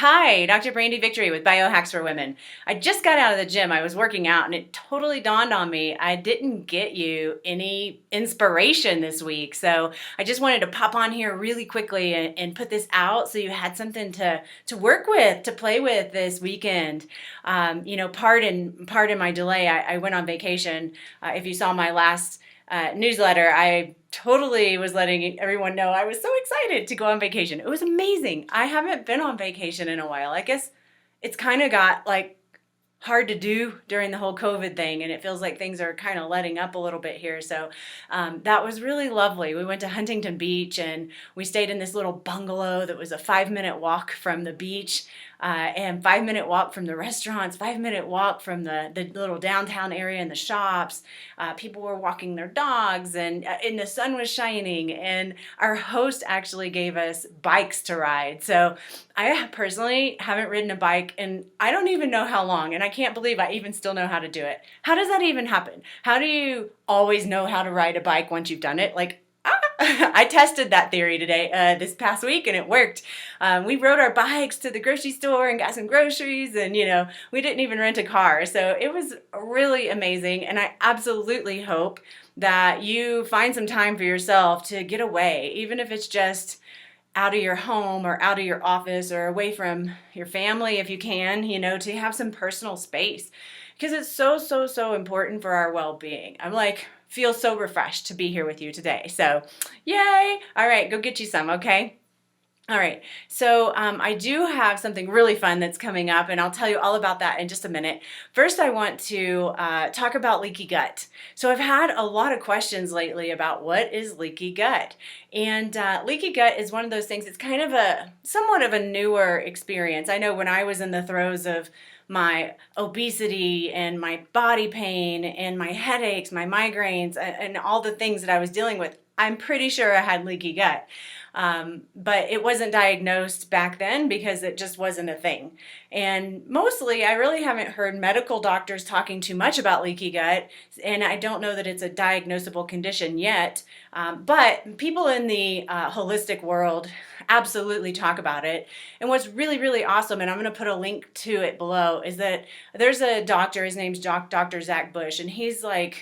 Hi, Dr. Brandy Victory with Biohacks for Women. I just got out of the gym. I was working out and it totally dawned on me I didn't get you any inspiration this week. So I just wanted to pop on here really quickly and put this out so you had something to work with, to play with this weekend. Pardon my delay. I went on vacation. If you saw my last newsletter, I totally was letting everyone know I was so excited to go on vacation. It was amazing. I haven't been on vacation in a while. I guess it's kind of got like hard to do during the whole COVID thing, and it feels like things are kind of letting up a little bit here. So that was really lovely. We went to Huntington Beach and we stayed in this little bungalow that was a 5-minute walk from the beach and 5-minute walk from the restaurants, 5-minute walk from the little downtown area and the shops. People were walking their dogs and the sun was shining, and our host actually gave us bikes to ride. So I personally haven't ridden a bike and I don't even know how long, and I can't believe I even still know how to do it. How does that even happen? How do you always know how to ride a bike once you've done it? I tested that theory today, this past week, and it worked. We rode our bikes to the grocery store and got some groceries, and we didn't even rent a car. So it was really amazing, and I absolutely hope that you find some time for yourself to get away, even if it's just out of your home or out of your office or away from your family if you can, to have some personal space, because it's so important for our well-being. Feel so refreshed to be here with you today. So yay. All right, go get you some, okay? All right, so I do have something really fun that's coming up, and I'll tell you all about that in just a minute. First, I want to talk about leaky gut. So I've had a lot of questions lately about what is leaky gut. And leaky gut is one of those things, it's kind of somewhat of a newer experience. I know when I was in the throes of my obesity and my body pain and my headaches, my migraines, and all the things that I was dealing with, I'm pretty sure I had leaky gut. But it wasn't diagnosed back then because it just wasn't a thing. And mostly, I really haven't heard medical doctors talking too much about leaky gut, and I don't know that it's a diagnosable condition yet. But people in the holistic world absolutely talk about it. And what's really awesome, and I'm going to put a link to it below, is that there's a doctor, his name's Dr. Zach Bush, and he's an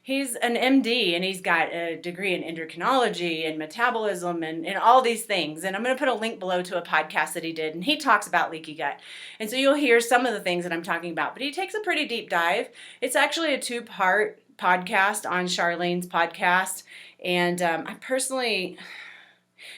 MD, and he's got a degree in endocrinology and metabolism and all these things. And I'm going to put a link below to a podcast that he did, and he talks about leaky gut. And so you'll hear some of the things that I'm talking about, but he takes a pretty deep dive. It's actually a 2-part podcast on Charlene's podcast. And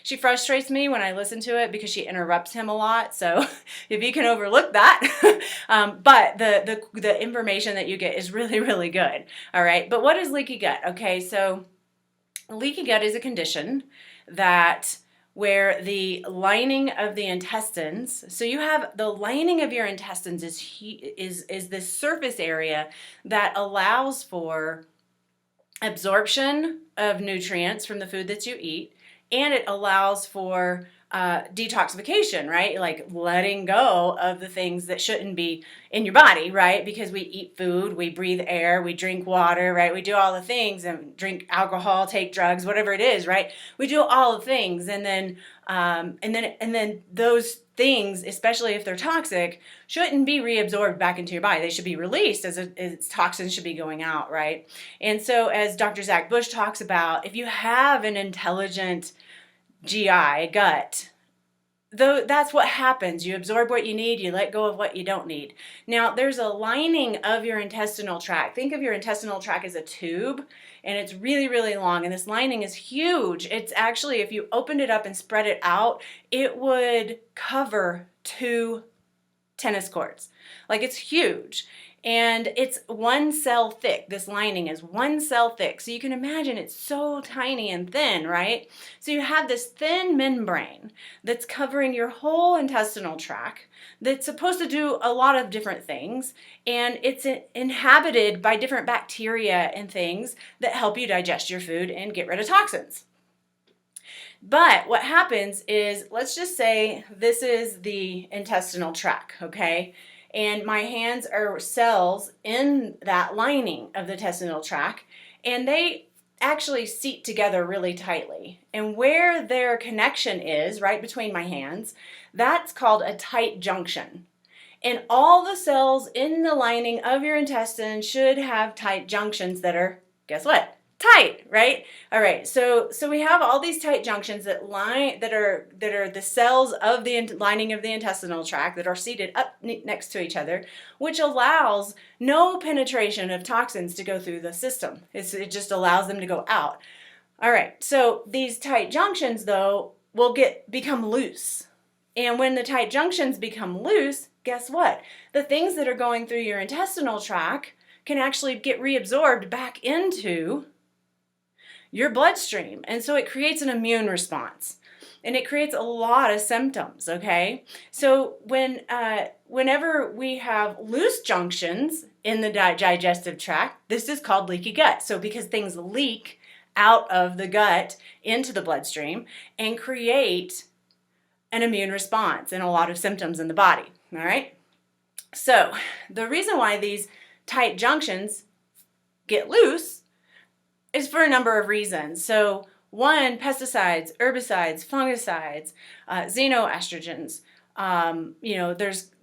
she frustrates me when I listen to it because she interrupts him a lot. So if you can overlook that, but the information that you get is really good. All right. But what is leaky gut? Okay. So leaky gut is a condition where the lining of the intestines, so you have the lining of your intestines is this surface area that allows for absorption of nutrients from the food that you eat. And it allows for detoxification, right? Like letting go of the things that shouldn't be in your body, right? Because we eat food, we breathe air, we drink water, right? We do all the things, and drink alcohol, take drugs, whatever it is, right? We do all the things, and then those things, especially if they're toxic, shouldn't be reabsorbed back into your body. They should be released as toxins should be going out, right? And so as Dr. Zach Bush talks about, if you have an intelligent GI, gut, though, that's what happens. You absorb what you need, you let go of what you don't need. Now, there's a lining of your intestinal tract. Think of your intestinal tract as a tube, and it's really long, and this lining is huge. It's actually, if you opened it up and spread it out, it would cover 2 tennis courts. Like, it's huge. And it's 1 cell thick. This lining is 1 cell thick. So you can imagine it's so tiny and thin, right? So you have this thin membrane that's covering your whole intestinal tract that's supposed to do a lot of different things. And it's inhabited by different bacteria and things that help you digest your food and get rid of toxins. But what happens is, let's just say this is the intestinal tract, okay? And my hands are cells in that lining of the intestinal tract, and they actually seat together really tightly. And where their connection is, right between my hands, that's called a tight junction. And all the cells in the lining of your intestine should have tight junctions that are, guess what? Tight, right? All right. So we have all these tight junctions that are the cells of the lining of the intestinal tract that are seated up next to each other, which allows no penetration of toxins to go through the system. It just allows them to go out. All right. So these tight junctions, though, will become loose. And when the tight junctions become loose, guess what? The things that are going through your intestinal tract can actually get reabsorbed back into your bloodstream. And so it creates an immune response. And it creates a lot of symptoms, okay? So whenever we have loose junctions in the digestive tract, this is called leaky gut. So because things leak out of the gut into the bloodstream and create an immune response and a lot of symptoms in the body, all right? So the reason why these tight junctions get loose is for a number of reasons. So one, pesticides, herbicides, fungicides, xenoestrogens.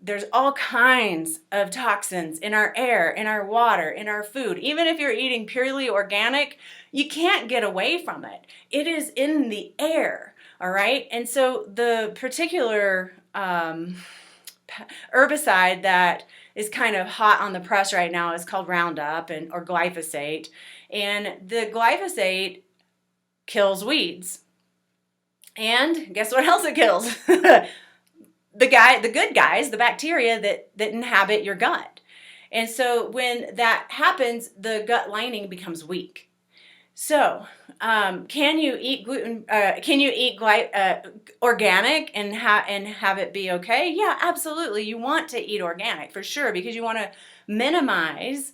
There's all kinds of toxins in our air, in our water, in our food. Even if you're eating purely organic, you can't get away from it. It is in the air, all right? And so the particular herbicide that is kind of hot on the press right now is called Roundup or glyphosate. And the glyphosate kills weeds. And guess what else it kills? the good guys, the bacteria that inhabit your gut. And so when that happens, the gut lining becomes weak. So, can you eat gluten? Can you eat organic and have it be okay? Yeah, absolutely. You want to eat organic for sure because you want to minimize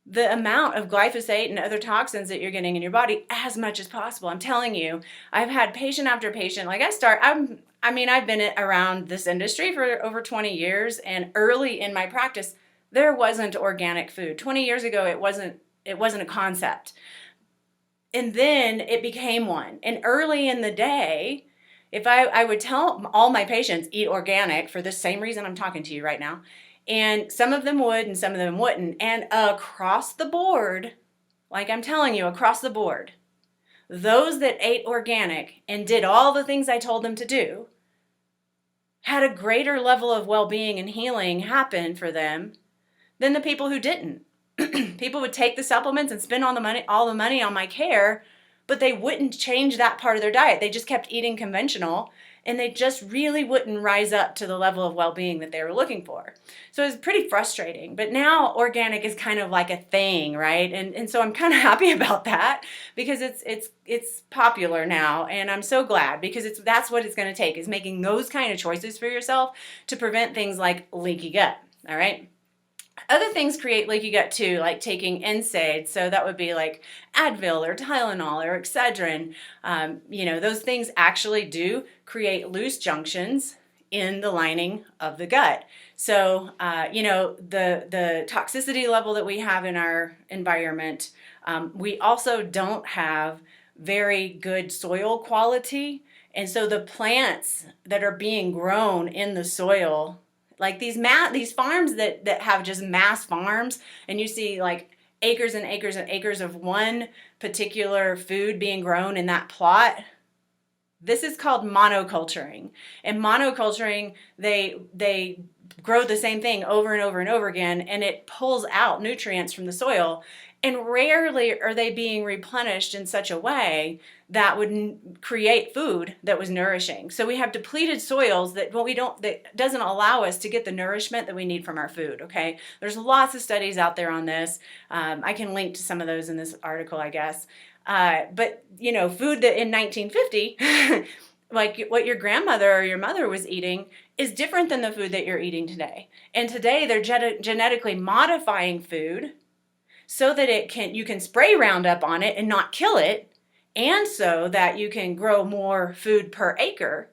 the amount of glyphosate and other toxins that you're getting in your body as much as possible. I'm telling you, I've had patient after patient. I've been around this industry for over 20 years, and early in my practice, there wasn't organic food. 20 years ago, it wasn't a concept. And then it became one. And early in the day, if I would tell all my patients, eat organic for the same reason I'm talking to you right now, and some of them would and some of them wouldn't. And across the board, like I'm telling you, across the board, those that ate organic and did all the things I told them to do had a greater level of well-being and healing happen for them than the people who didn't. People would take the supplements and spend all the money on my care, but they wouldn't change that part of their diet. They just kept eating conventional, and they just really wouldn't rise up to the level of well-being that they were looking for. So it was pretty frustrating. But now organic is kind of like a thing, right? And so I'm kind of happy about that because it's popular now, and I'm so glad because that's what it's going to take, is making those kind of choices for yourself to prevent things like leaky gut. All right. Other things create leaky gut too, like taking NSAIDs. So that would be like Advil or Tylenol or Excedrin. Those things actually do create loose junctions in the lining of the gut. So, the toxicity level that we have in our environment, we also don't have very good soil quality. And so the plants that are being grown in the soil, like these farms that have just mass farms, and you see like acres and acres and acres of one particular food being grown in that plot. This is called monoculturing. And monoculturing, they grow the same thing over and over and over again, and it pulls out nutrients from the soil. And rarely are they being replenished in such a way that would create food that was nourishing. So we have depleted soils that doesn't allow us to get the nourishment that we need from our food, okay? There's lots of studies out there on this. I can link to some of those in this article, I guess. But food that in 1950, like what your grandmother or your mother was eating, is different than the food that you're eating today. And today they're genetically modifying food so that you can spray Roundup on it and not kill it, and so that you can grow more food per acre.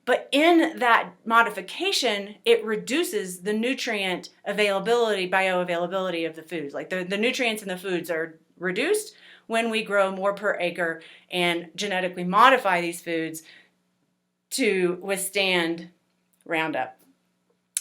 But in that modification, it reduces the nutrient availability, bioavailability of the foods. Like the nutrients in the foods are reduced when we grow more per acre and genetically modify these foods to withstand Roundup.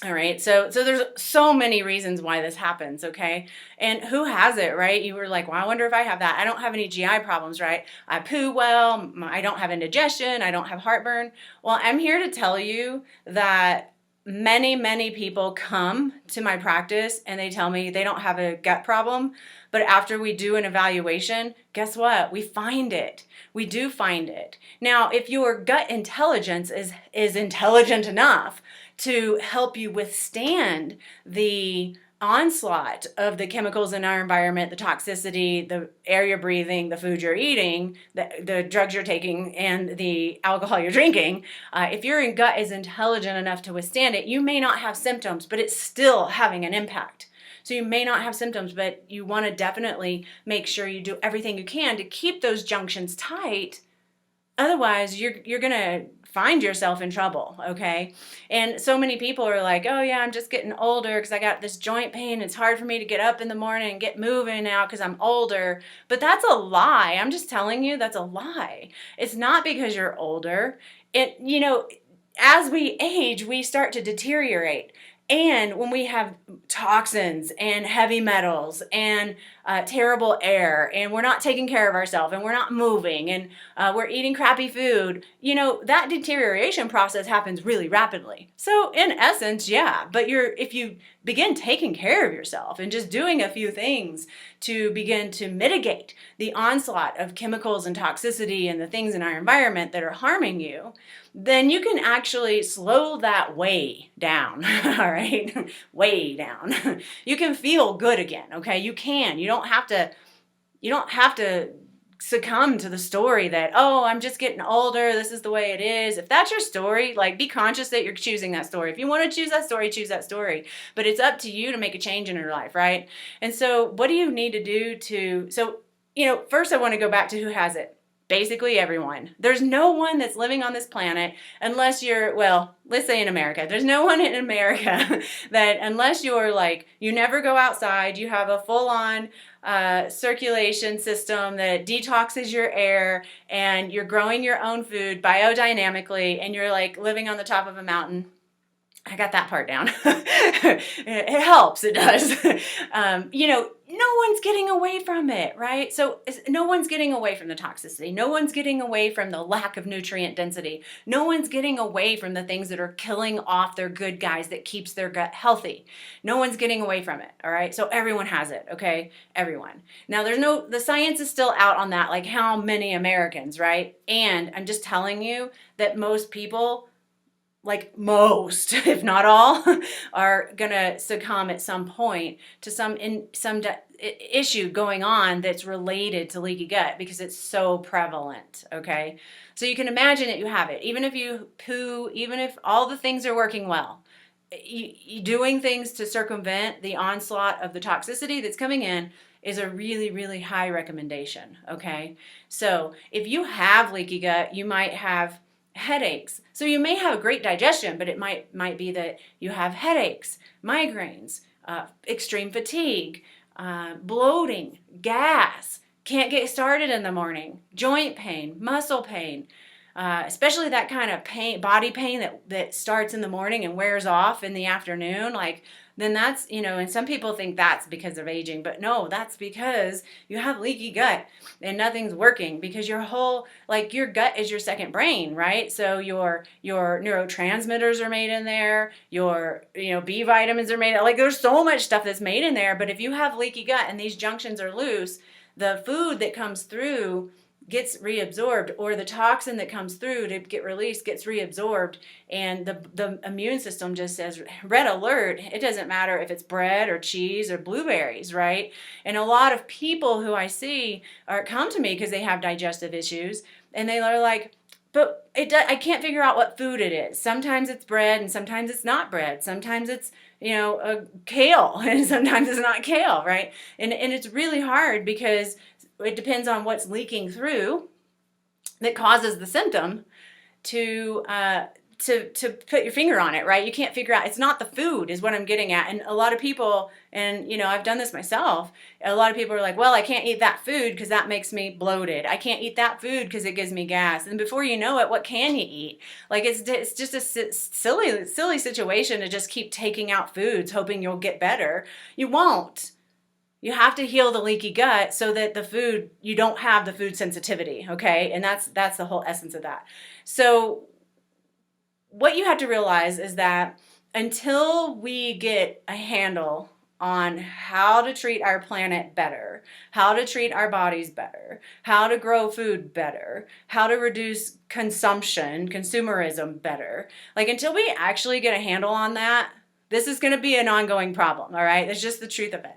All right. So there's so many reasons why this happens. Okay. And who has it, right? You were like, well, I wonder if I have that. I don't have any GI problems, right? I poo well. I don't have indigestion. I don't have heartburn. Well, I'm here to tell you that many people come to my practice and they tell me they don't have a gut problem. But after we do an evaluation, guess what? We find it. We do find it. Now, if your gut intelligence is intelligent enough to help you withstand the onslaught of the chemicals in our environment, the toxicity, the air you're breathing, the food you're eating, the drugs you're taking, and the alcohol you're drinking, if your gut is intelligent enough to withstand it, you may not have symptoms, but it's still having an impact. So you may not have symptoms, but you want to definitely make sure you do everything you can to keep those junctions tight. Otherwise, you're going to find yourself in trouble, okay? And so many people are like, oh yeah, I'm just getting older because I got this joint pain. It's hard for me to get up in the morning and get moving now because I'm older. But that's a lie. I'm just telling you, that's a lie. It's not because you're older. As we age, we start to deteriorate. And when we have toxins and heavy metals and terrible air, and we're not taking care of ourselves, and we're not moving, and we're eating crappy food, that deterioration process happens really rapidly. So in essence, yeah, but if you begin taking care of yourself and just doing a few things to begin to mitigate the onslaught of chemicals and toxicity and the things in our environment that are harming you, then you can actually slow that way down, all right? Way down. You can feel good again, okay? You can. You don't have to succumb to the story that, oh, I'm just getting older, this is the way it is. If that's your story, be conscious that you're choosing that story. If you want to choose that story, choose that story. But it's up to you to make a change in your life, right? And so what do you need to do first I want to go back to who has it. Basically everyone. There's no one that's living on this planet unless let's say in America. There's no one in America that unless you're you never go outside, you have a full-on circulation system that detoxes your air, and you're growing your own food biodynamically, and you're living on the top of a mountain. I got that part down. It helps. It does. No one's getting away from it, right? So no one's getting away from the toxicity. No one's getting away from the lack of nutrient density. No one's getting away from the things that are killing off their good guys that keeps their gut healthy. No one's getting away from it, all right? So everyone has it, okay? Everyone. Now the science is still out on that, how many Americans, right? And I'm just telling you that most people, most, if not all, are going to succumb at some point to some issue going on that's related to leaky gut because it's so prevalent, okay? So you can imagine that you have it. Even if you poo, even if all the things are working well, you doing things to circumvent the onslaught of the toxicity that's coming in is a really, really high recommendation, okay? So if you have leaky gut, you might have headaches. So you may have a great digestion, but it might be that you have headaches, migraines, extreme fatigue, bloating, gas, can't get started in the morning, joint pain, muscle pain, especially that kind of pain, body pain that starts in the morning and wears off in the afternoon, then that's, and some people think that's because of aging, but no, that's because you have leaky gut and nothing's working because your whole, your gut is your second brain, right? So your neurotransmitters are made in there, your, B vitamins are made, there's so much stuff that's made in there, but if you have leaky gut and these junctions are loose, the food that comes through gets reabsorbed, or the toxin that comes through to get released gets reabsorbed, and the immune system just says red alert. It doesn't matter if it's bread or cheese or blueberries, right? And a lot of people who I see come to me because they have digestive issues, and they are like, but I can't figure out what food it is. Sometimes it's bread, and sometimes it's not bread. Sometimes it's kale, and sometimes it's not kale, right? And it's really hard because it depends on what's leaking through that causes the symptom to to put your finger on it, right? You can't figure out, it's not the food is what I'm getting at. And a lot of people, and I've done this myself, a lot of people are like, well, I can't eat that food because that makes me bloated. I can't eat that food because it gives me gas. And before you know it, what can you eat? Like it's just a silly situation to just keep taking out foods hoping you'll get better. You won't. You have to heal the leaky gut so that you don't have the food sensitivity, okay? And that's the whole essence of that. So what you have to realize is that until we get a handle on how to treat our planet better, how to treat our bodies better, how to grow food better, how to reduce consumerism better, like until we actually get a handle on that, this is going to be an ongoing problem, all right? That's just the truth of it.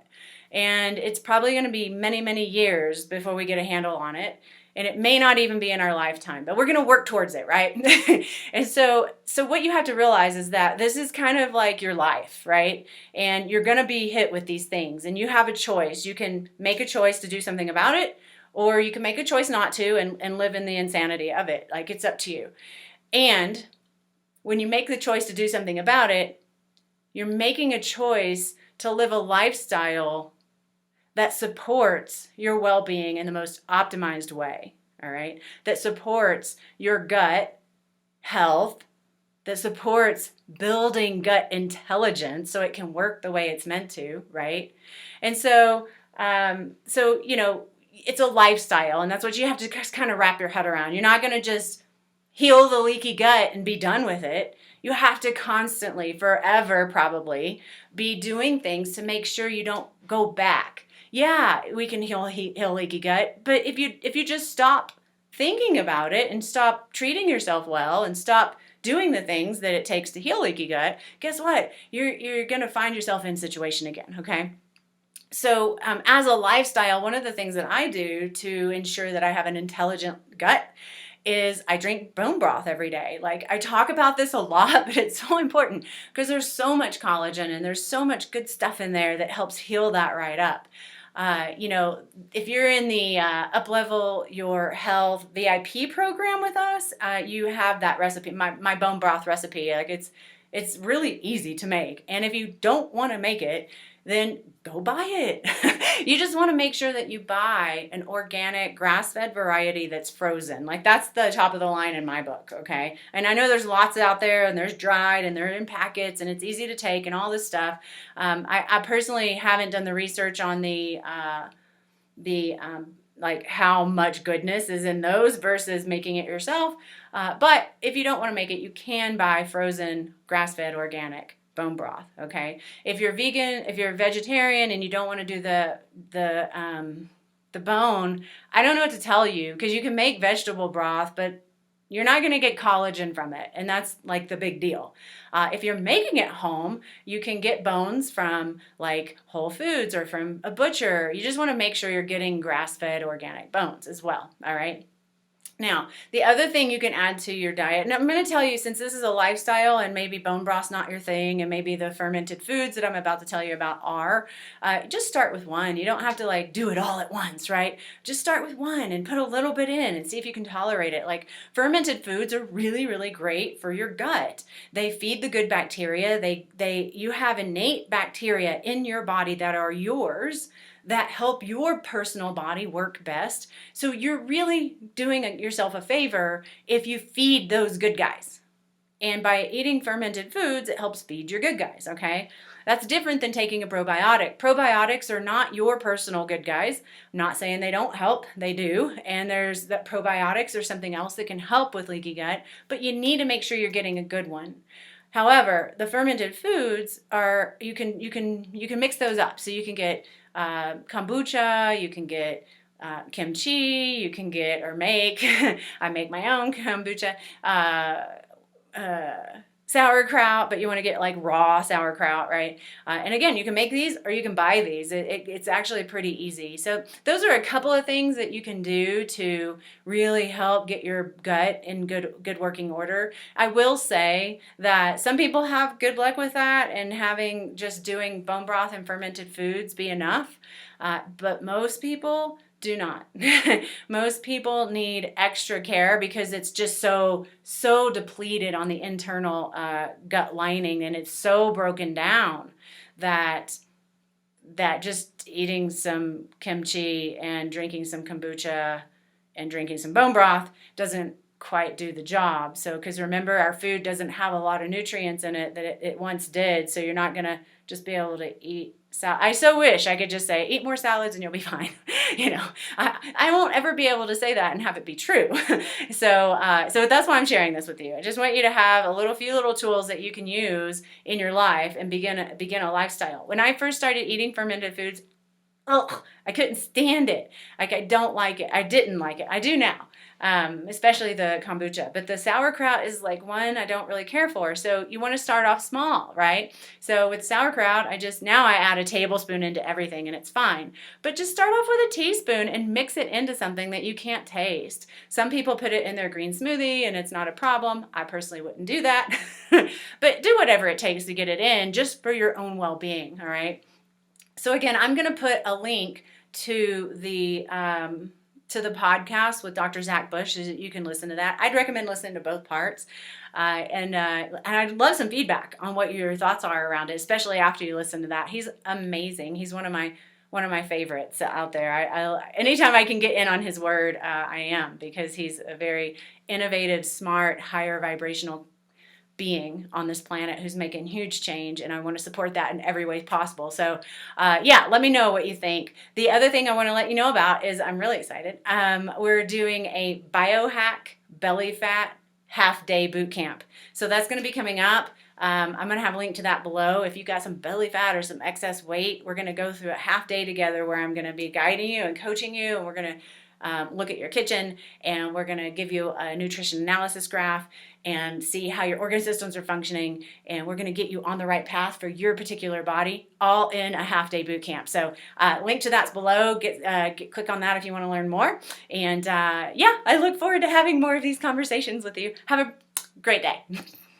And it's probably going to be many, many years before we get a handle on it. And it may not even be in our lifetime, but we're going to work towards it, right? And so what you have to realize is that this is kind of like your life, right? And you're going to be hit with these things, and you have a choice. You can make a choice to do something about it, or you can make a choice not to and live in the insanity of it. Like, it's up to you. And when you make the choice to do something about it, you're making a choice to live a lifestyle that supports your well-being in the most optimized way, all right? That supports your gut health, that supports building gut intelligence so it can work the way it's meant to, right? And so it's a lifestyle, and that's what you have to just kind of wrap your head around. You're not going to just heal the leaky gut and be done with it. You have to constantly, forever probably, be doing things to make sure you don't go back. Yeah, we can heal leaky gut, but if you just stop thinking about it and stop treating yourself well and stop doing the things that it takes to heal leaky gut, guess what? You're going to find yourself in a situation again, okay? So as a lifestyle, one of the things that I do to ensure that I have an intelligent gut is I drink bone broth every day. Like, I talk about this a lot, but it's so important because there's so much collagen and there's so much good stuff in there that helps heal that right up. If you're in the Up-Level Your Health VIP program with us, you have that recipe, my bone broth recipe. Like, it's really easy to make. And if you don't want to make it, then go buy it. You just want to make sure that you buy an organic grass-fed variety that's frozen. Like, that's the top of the line in my book, okay? And I know there's lots out there, and there's dried, and they're in packets, and it's easy to take, and all this stuff. I personally haven't done the research on like how much goodness is in those versus making it yourself. But if you don't want to make it, you can buy frozen grass-fed organic bone broth, okay? If you're vegan, if you're a vegetarian and you don't want to do the bone, I don't know what to tell you, because you can make vegetable broth, but you're not going to get collagen from it, and that's like the big deal. If you're making it home, you can get bones from like Whole Foods or from a butcher. You just want to make sure you're getting grass-fed organic bones as well, all right? Now, the other thing you can add to your diet, and I'm going to tell you, since this is a lifestyle and maybe bone broth's not your thing, and maybe the fermented foods that I'm about to tell you about are, just start with one. You don't have to like do it all at once, right? Just start with one and put a little bit in and see if you can tolerate it. Like, fermented foods are really, really great for your gut. They feed the good bacteria. You have innate bacteria in your body that are yours, that help your personal body work best. So you're really doing yourself a favor if you feed those good guys. And by eating fermented foods, it helps feed your good guys, okay? That's different than taking a probiotic. Probiotics are not your personal good guys. I'm not saying they don't help, they do. And there's that probiotics or something else that can help with leaky gut, but you need to make sure you're getting a good one. However, the fermented foods are, you can mix those up. So you can get kombucha, you can get kimchi, you can get or make, I make my own kombucha, sauerkraut, but you want to get like raw sauerkraut, right? And again, you can make these or you can buy these. It's actually pretty easy. So those are a couple of things that you can do to really help get your gut in good working order. I will say that some people have good luck with that and having just doing bone broth and fermented foods be enough. But most people Do not. Most people need extra care because it's just so depleted on the internal gut lining, and it's so broken down that just eating some kimchi and drinking some kombucha and drinking some bone broth doesn't quite do the job. So, because remember, our food doesn't have a lot of nutrients in it that it once did. So you're not going to just be able to eat salad. I so wish I could just say, eat more salads and you'll be fine. I won't ever be able to say that and have it be true. So that's why I'm sharing this with you. I just want you to have a few little tools that you can use in your life and begin a lifestyle. When I first started eating fermented foods, I couldn't stand it. Like, I don't like it. I didn't like it. I do now. Especially the kombucha. But the sauerkraut is like one I don't really care for. So you want to start off small, right? So with sauerkraut, I add a tablespoon into everything and it's fine. But just start off with a teaspoon and mix it into something that you can't taste. Some people put it in their green smoothie and it's not a problem. I personally wouldn't do that. But do whatever it takes to get it in, just for your own well-being, all right? So again, I'm going to put a link to the podcast with Dr. Zach Bush so that you can listen to that. I'd recommend listening to both parts. And I'd love some feedback on what your thoughts are around it, especially after you listen to that. He's amazing. He's one of my favorites out there. I anytime I can get in on his word, I am, because he's a very innovative, smart, higher vibrational being on this planet who's making huge change, and I want to support that in every way possible. So let me know what you think. The other thing I want to let you know about is I'm really excited. We're doing a biohack belly fat half-day boot camp. So that's going to be coming up. I'm going to have a link to that below. If you've got some belly fat or some excess weight, we're going to go through a half day together where I'm going to be guiding you and coaching you, and we're going to look at your kitchen, and we're going to give you a nutrition analysis graph and see how your organ systems are functioning, and we're going to get you on the right path for your particular body, all in a half-day boot camp. So link to that's below. Click on that if you want to learn more. And I look forward to having more of these conversations with you. Have a great day.